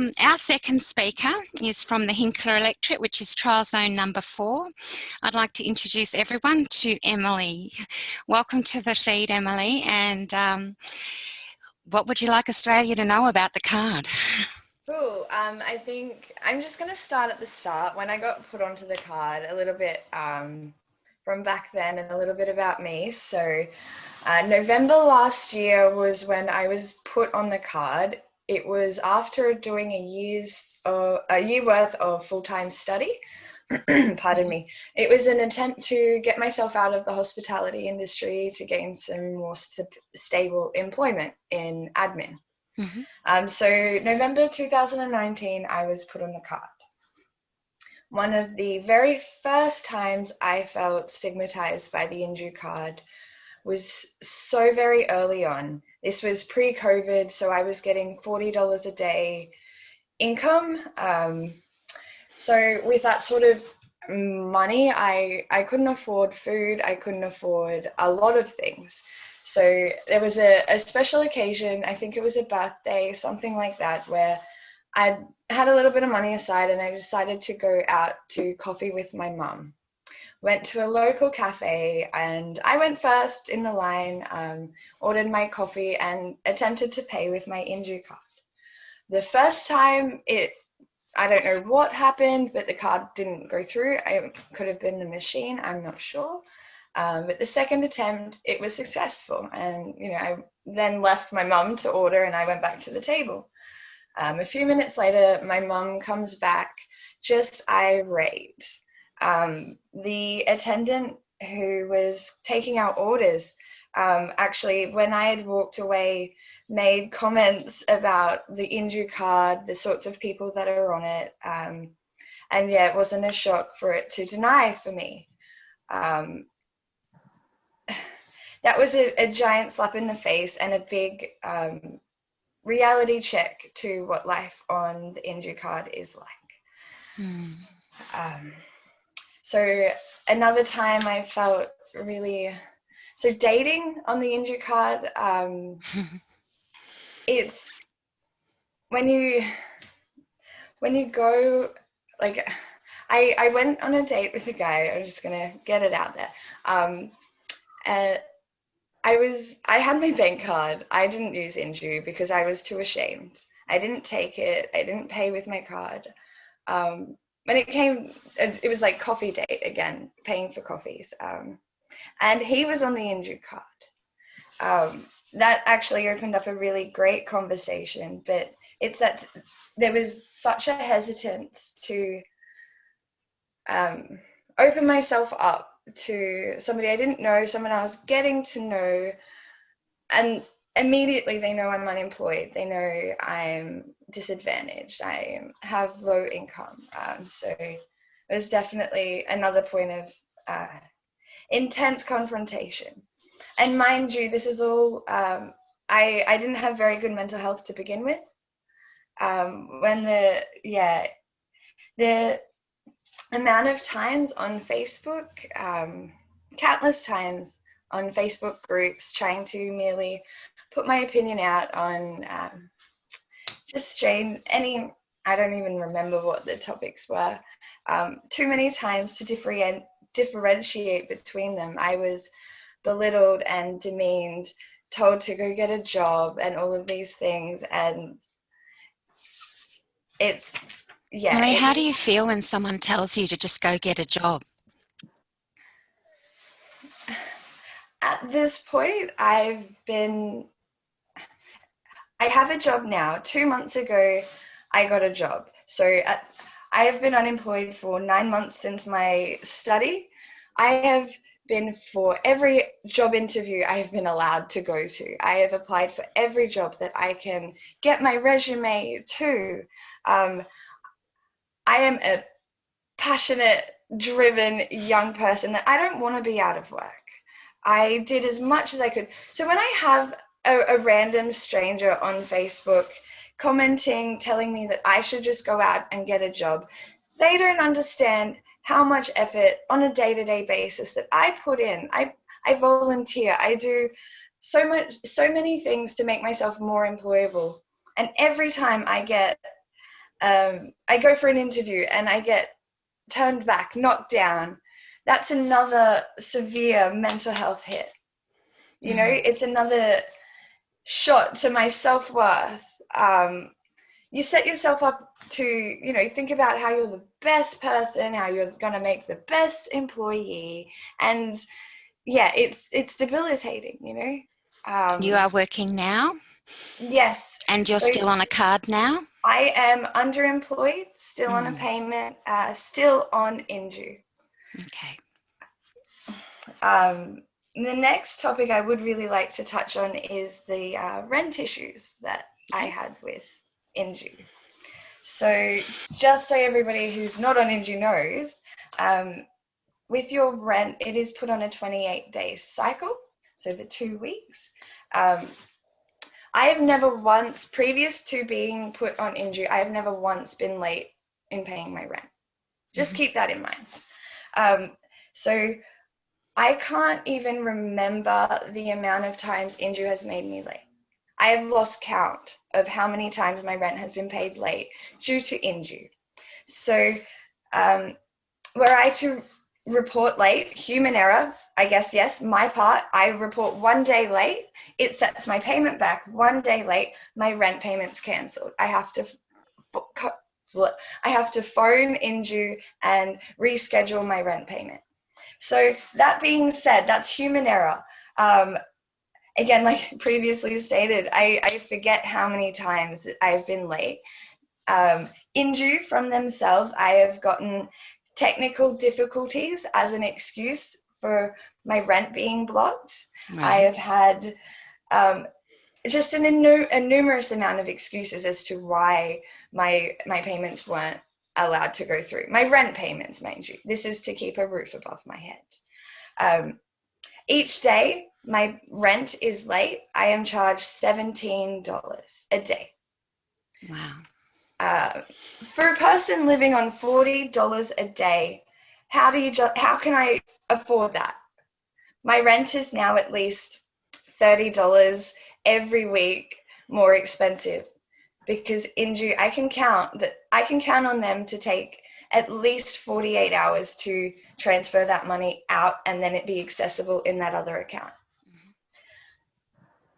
Our second speaker is from the Hinkler electorate, which is trial zone number 4. I'd like to introduce everyone to Emilie. Welcome to the feed, Emilie, and what would you like Australia to know about the card? Cool. I think I'm just going to start at the start. When I got put onto the card, a little bit from back then and a little bit about me. So November last year was when I was put on the card. It was after doing a year worth of full-time study. Pardon me. It was an attempt to get myself out of the hospitality industry to gain some more stable employment in admin. Mm-hmm. So November 2019, I was put on the card. One of the very first times I felt stigmatized by the indue card was so very early on. This was pre-COVID, so I was getting $40 a day income. So with that sort of money, I couldn't afford food, I couldn't afford a lot of things. So there was a special occasion, I think it was a birthday, something like that, where I had a little bit of money aside and I decided to go out to coffee with my mum. Went to a local cafe and I went first in the line, ordered my coffee and attempted to pay with my indue card. The first time I don't know what happened, but the card didn't go through. It could have been the machine, I'm not sure. But the second attempt, it was successful. And, I then left my mum to order and I went back to the table. A few minutes later, my mum comes back just irate. The attendant who was taking our orders, actually, when I had walked away, made comments about the indue card, the sorts of people that are on it. And yeah, it wasn't a shock for it to deny for me. That was a giant slap in the face and a big reality check to what life on the indue card is like. So another time I felt really, so dating on the indue card, it's when you go, like, I went on a date with a guy, I'm just gonna get it out there. And I had my bank card. I didn't use indue because I was too ashamed. I didn't take it. I didn't pay with my card. When it was like coffee date again, paying for coffees. And he was on the indue card. That actually opened up a really great conversation, but it's that there was such a hesitance to open myself up to somebody I didn't know, someone I was getting to know, and immediately they know I'm unemployed, they know I'm disadvantaged, I have low income. So it was definitely another point of intense confrontation. And mind you, this is all, I didn't have very good mental health to begin with. When the amount of times on Facebook, countless times on Facebook groups, trying to merely put my opinion out on just strange, I don't even remember what the topics were, too many times to differentiate between them. I was belittled and demeaned, told to go get a job and all of these things, and it's, yeah. Emilie, how do you feel when someone tells you to just go get a job? At this point, I have a job now. 2 months ago, I got a job. So I have been unemployed for 9 months since my study. I have been for every job interview I have been allowed to go to. I have applied for every job that I can get my resume to. I am a passionate, driven young person that I don't want to be out of work. I did as much as I could. So when I have a random stranger on Facebook commenting, telling me that I should just go out and get a job, they don't understand how much effort on a day-to-day basis that I put in. I volunteer. I do so many things to make myself more employable. And every time I get I go for an interview and I get turned back, knocked down. That's another severe mental health hit. You know, it's another shot to my self-worth. You set yourself up to, you know, think about how you're the best person, how you're going to make the best employee. And yeah, it's debilitating, you know. You are working now? Yes. And you're So still on a card now? I am underemployed, still on a payment, still on indue. Okay. The next topic I would really like to touch on is the rent issues that I had with indue. So just so everybody who's not on indue knows, with your rent, it is put on a 28-day cycle, so the 2 weeks. I have never once, previous to being put on indue, I have never once been late in paying my rent. Just keep that in mind. So I can't even remember the amount of times indue has made me late. I have lost count of how many times my rent has been paid late due to indue. So were I to report late, human error, I guess, yes, my part, I report 1 day late, it sets my payment back 1 day late, my rent payment's cancelled. I have to phone indue and reschedule my rent payment. So that being said, that's human error. Again, like previously stated, I forget how many times I've been late. Indue from themselves, I have gotten technical difficulties as an excuse for my rent being blocked. Right. I have had just a numerous amount of excuses as to why my payments weren't allowed to go through. My rent payments, mind you. This is to keep a roof above my head. Each day my rent is late, I am charged $17 a day. Wow. For a person living on $40 a day, how can I afford that? My rent is now at least $30 every week more expensive, because indue, I can count on them to take at least 48 hours to transfer that money out and then it be accessible in that other account.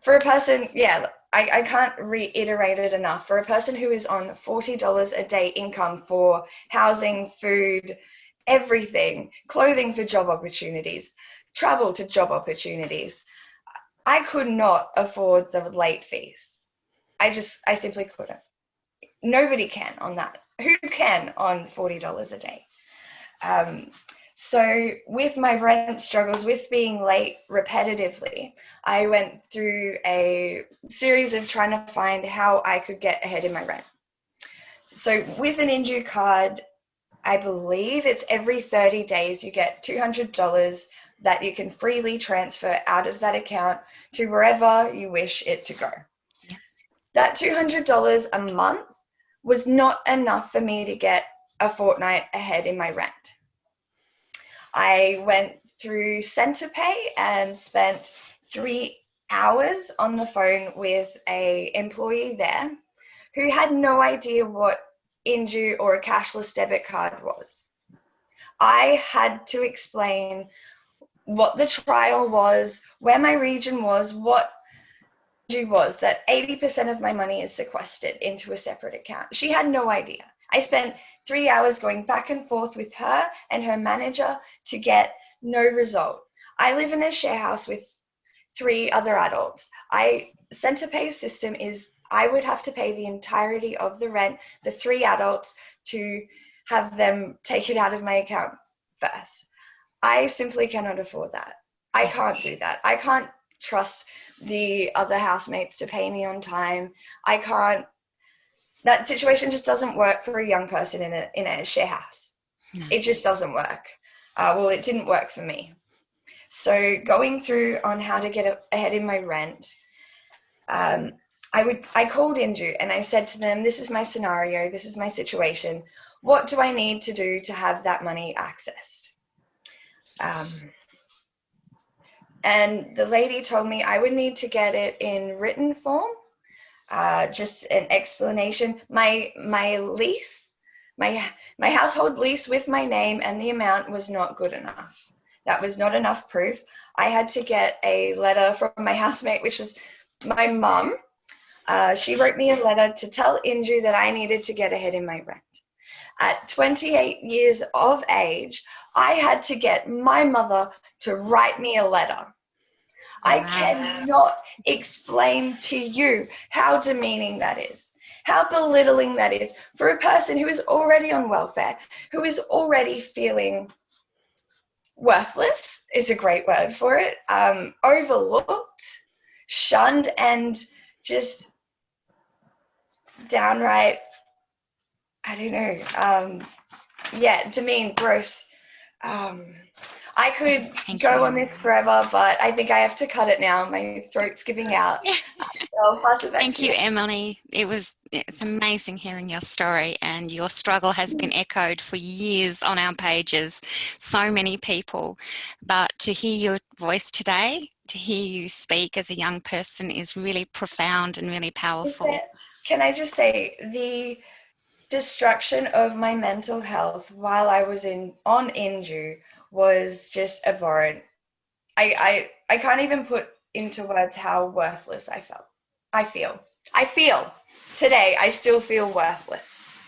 For a person, yeah, I can't reiterate it enough. For a person who is on $40 a day income for housing, food, everything, clothing for job opportunities, travel to job opportunities, I could not afford the late fees. I simply couldn't. Nobody can on that. Who can on $40 a day? So with my rent struggles, with being late repetitively, I went through a series of trying to find how I could get ahead in my rent. So with an indue card, I believe it's every 30 days you get $200 that you can freely transfer out of that account to wherever you wish it to go. Yeah. That $200 a month was not enough for me to get a fortnight ahead in my rent. I went through CenterPay and spent 3 hours on the phone with an employee there who had no idea what indue or a cashless debit card was. I had to explain what the trial was, where my region was, what indue was, that 80% of my money is sequestered into a separate account. She had no idea. I spent 3 hours going back and forth with her and her manager to get no result. I live in a share house with 3 other adults. CenterPay's system is I would have to pay the entirety of the rent, the 3 adults, to have them take it out of my account first. I simply cannot afford that. I can't do that. I can't trust the other housemates to pay me on time. That situation just doesn't work for a young person in a share house. No. It just doesn't work. Well, it didn't work for me. So going through on how to get ahead in my rent, I called indue and I said to them, this is my scenario, this is my situation. What do I need to do to have that money accessed? And the lady told me I would need to get it in written form. just an explanation. My lease, my household lease with my name and the amount was not good enough. That was not enough proof. I had to get a letter from my housemate, which was my mum. She wrote me a letter to tell indue that I needed to get ahead in my rent. At 28 years of age, I had to get my mother to write me a letter. I cannot explain to you how demeaning that is, how belittling that is for a person who is already on welfare, who is already feeling worthless, is a great word for it, overlooked, shunned, and just downright, I don't know, demeaned, gross. I could go on this forever, but I think I have to cut it now. My throat's giving out. I'll pass it back Thank to you, Emilie. It's amazing hearing your story, and your struggle has been echoed for years on our pages, so many people. But to hear your voice today, to hear you speak as a young person is really profound and really powerful. Can I just say, the destruction of my mental health while I was on indue was just abhorrent. I can't even put into words how worthless I felt. I feel today I still feel worthless.